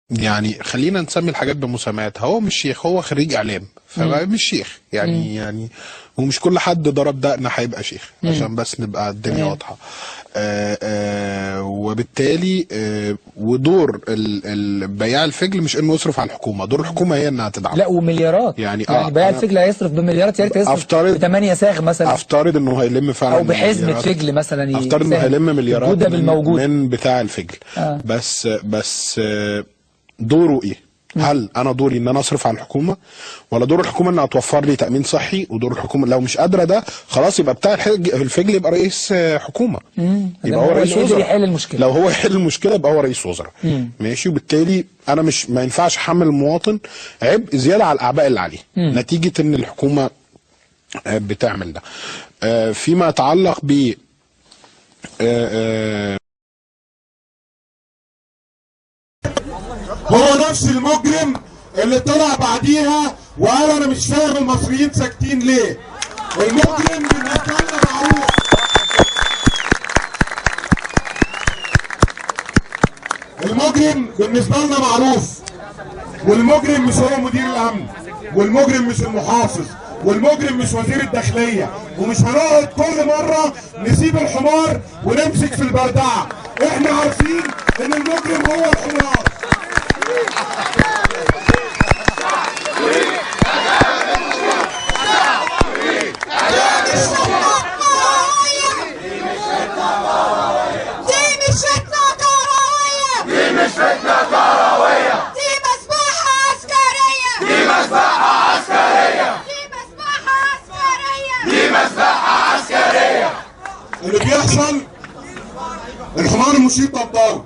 يعني خلينا نسمي الحاجات بمسمياتها. هو مش شيخ، هو خريج اعلام، فمش شيخ يعني ومش كل حد ضرب دقن هيبقى شيخ، عشان بس نبقى الدنيا واضحه. وبالتالي ودور بياع الفجل مش انه يصرف على الحكومه، دور الحكومه هي انها تدعم. لا ومليارات يعني بياع الفجل هيصرف بمليارات، يا ريت يصرف ب8 ساغ مثلا. افترض انه هيلم فعلا، او بحزمه فجل مثلا، افترض انه هيلم مليارات من بتاع الفجل. بس دوره ايه؟ هل انا دوري ان انا اصرف على الحكومه، ولا دور الحكومه انها توفر لي تامين صحي؟ ودور الحكومه لو مش قادره ده خلاص يبقى بتاع الفجل يبقى رئيس حكومه، يبقى هو رئيس وزراء. يحل المشكله. لو هو يحل المشكله يبقى هو رئيس وزراء. ماشي. وبالتالي انا ما ينفعش احمل المواطن عبء زياده على الاعباء اللي عليه نتيجه ان الحكومه بتعمل ده. فيما يتعلق ب هو نفس المجرم اللي طلع بعديها وقال انا مش فاهم المصريين ساكتين ليه. المجرم بالنسبه لنا معروف. المجرم بالنسبه لنا معروف، والمجرم مش هو مدير الامن، والمجرم مش المحافظ، والمجرم مش وزير الداخليه، ومش هنقعد كل مره نسيب الحمار ونمسك في البردعه. احنا عارفين ان المجرم هو الحمار. اللي بيحصل الحمار المشيط طبطاوي.